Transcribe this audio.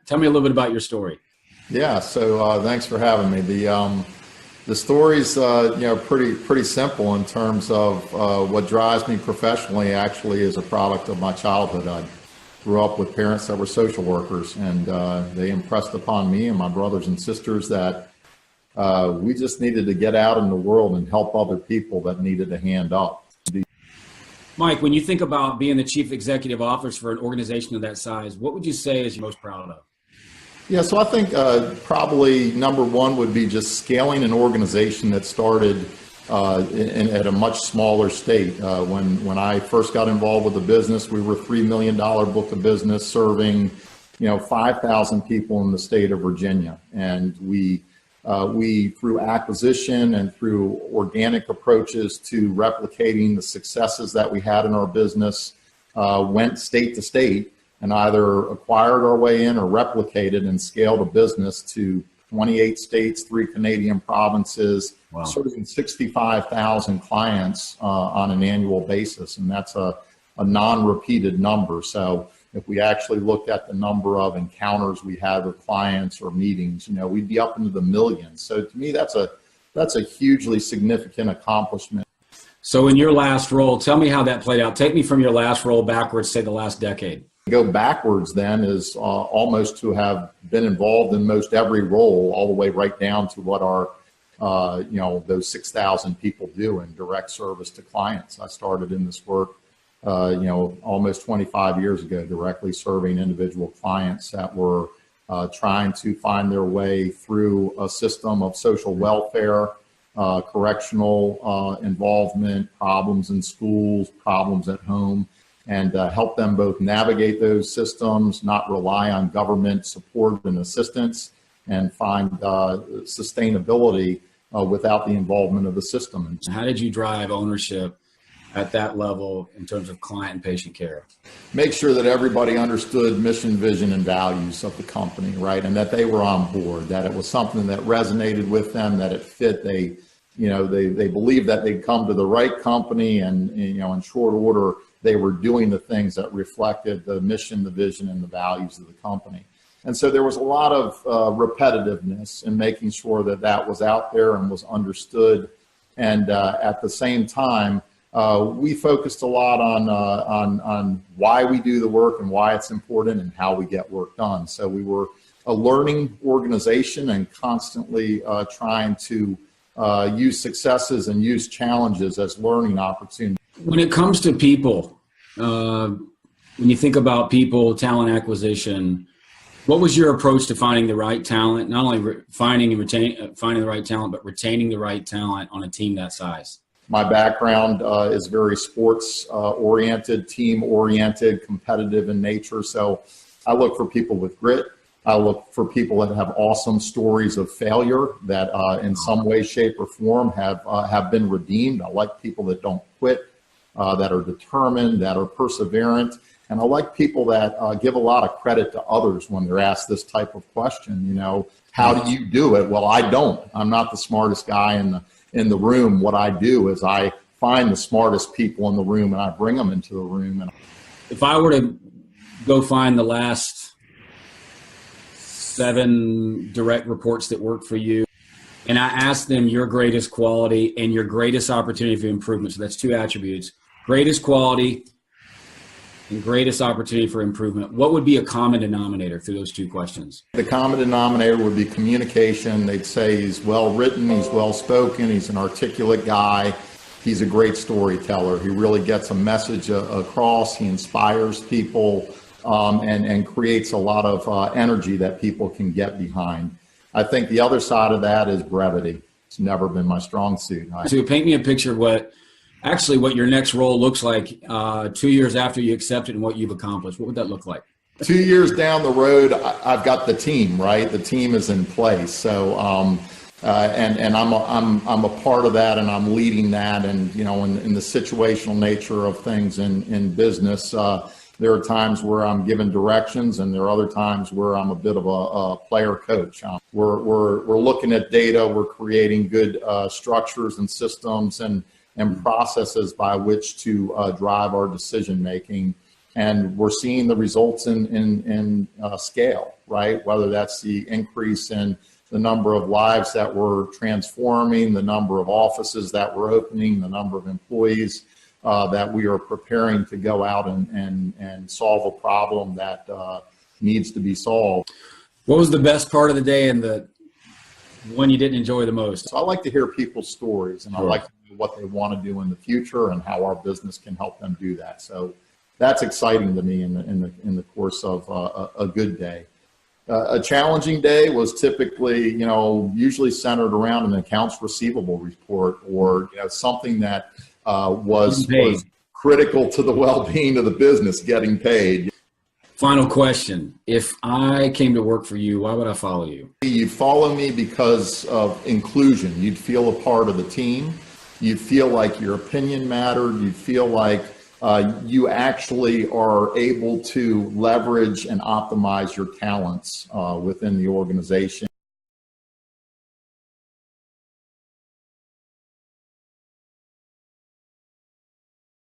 Tell me a little bit about your story. Yeah, so thanks for having me. The story's pretty simple in terms of what drives me professionally. Actually, is a product of my childhood. I grew up with parents that were social workers, and they impressed upon me and my brothers and sisters that we just needed to get out in the world and help other people that needed a hand up. Mike, when you think about being the chief executive officer for an organization of that size, what would you say is you're most proud of? Yeah, so I think probably number one would be just scaling an organization that started at a much smaller state. When I first got involved with the business, we were a $3 million book of business serving 5,000 people in the state of Virginia. And we through acquisition and through organic approaches to replicating the successes that we had in our business, went state to state and either acquired our way in or replicated and scaled a business to 28 states, 3 Canadian provinces, wow, serving 65,000 clients on an annual basis. And that's a non-repeated number. So if we actually looked at the number of encounters we had with clients or meetings, we'd be up into the millions. So to me, that's a hugely significant accomplishment. So in your last role, tell me how that played out. Take me from your last role backwards, say the last decade. Go backwards then is almost to have been involved in most every role, all the way right down to what our those 6,000 people do in direct service to clients. I started in this work almost 25 years ago, directly serving individual clients that were trying to find their way through a system of social welfare, correctional involvement, problems in schools, problems at home, and help them both navigate those systems, not rely on government support and assistance, and find sustainability without the involvement of the system. How did you drive ownership at that level in terms of client and patient care? Make sure that everybody understood mission, vision, and values of the company, right? And that they were on board, that it was something that resonated with them, that it fit. They believed that they'd come to the right company, and in short order, they were doing the things that reflected the mission, the vision, and the values of the company. And so there was a lot of repetitiveness in making sure that that was out there and was understood. And at the same time, we focused a lot on why we do the work and why it's important and how we get work done. So we were a learning organization and constantly trying to use successes and use challenges as learning opportunities. When it comes to people, when you think about people, talent acquisition, what was your approach to finding the right talent? Not only finding the right talent, but retaining the right talent on a team that size? My background is very sports oriented, team oriented, competitive in nature. So I look for people with grit. I look for people that have awesome stories of failure that in some way, shape, or form have been redeemed. I like people that don't quit, that are determined, that are perseverant. And I like people that give a lot of credit to others when they're asked this type of question. How do you do it? Well, I don't. I'm not the smartest guy in the room. What I do is I find the smartest people in the room and I bring them into the room. And if I were to go find the last 7 direct reports that work for you, and I asked them your greatest quality and your greatest opportunity for improvement, so that's 2 attributes, greatest quality and greatest opportunity for improvement, what would be a common denominator through those 2 questions? The common denominator would be communication. They'd say he's well written, he's well spoken, he's an articulate guy, he's a great storyteller, he really gets a message across, he inspires people, and creates a lot of energy that people can get behind. I think the other side of that is brevity. It's never been my strong suit. So paint me a picture of what your next role looks like 2 years after you accept it and what you've accomplished. What would that look like? 2 years down the road, I've got the team, right? The team is in place. So, and I'm a part of that, and I'm leading that. And, in the situational nature of things in business, there are times where I'm given directions, and there are other times where I'm a bit of a player coach. We're looking at data. We're creating good structures and systems and processes by which to drive our decision making. And we're seeing the results in scale, right? Whether that's the increase in the number of lives that we're transforming, the number of offices that we're opening, the number of employees that we are preparing to go out and solve a problem that needs to be solved. What was the best part of the day and the one you didn't enjoy the most? So I like to hear people's stories, and Sure. I like to know what they want to do in the future and how our business can help them do that. So that's exciting to me in the course of a good day. A challenging day was typically, usually centered around an accounts receivable report, or something that was critical to the well-being of the business, getting paid. Final question. If I came to work for you, why would I follow you? You'd follow me because of inclusion. You'd feel a part of the team. You'd feel like your opinion mattered. You'd feel like you actually are able to leverage and optimize your talents within the organization.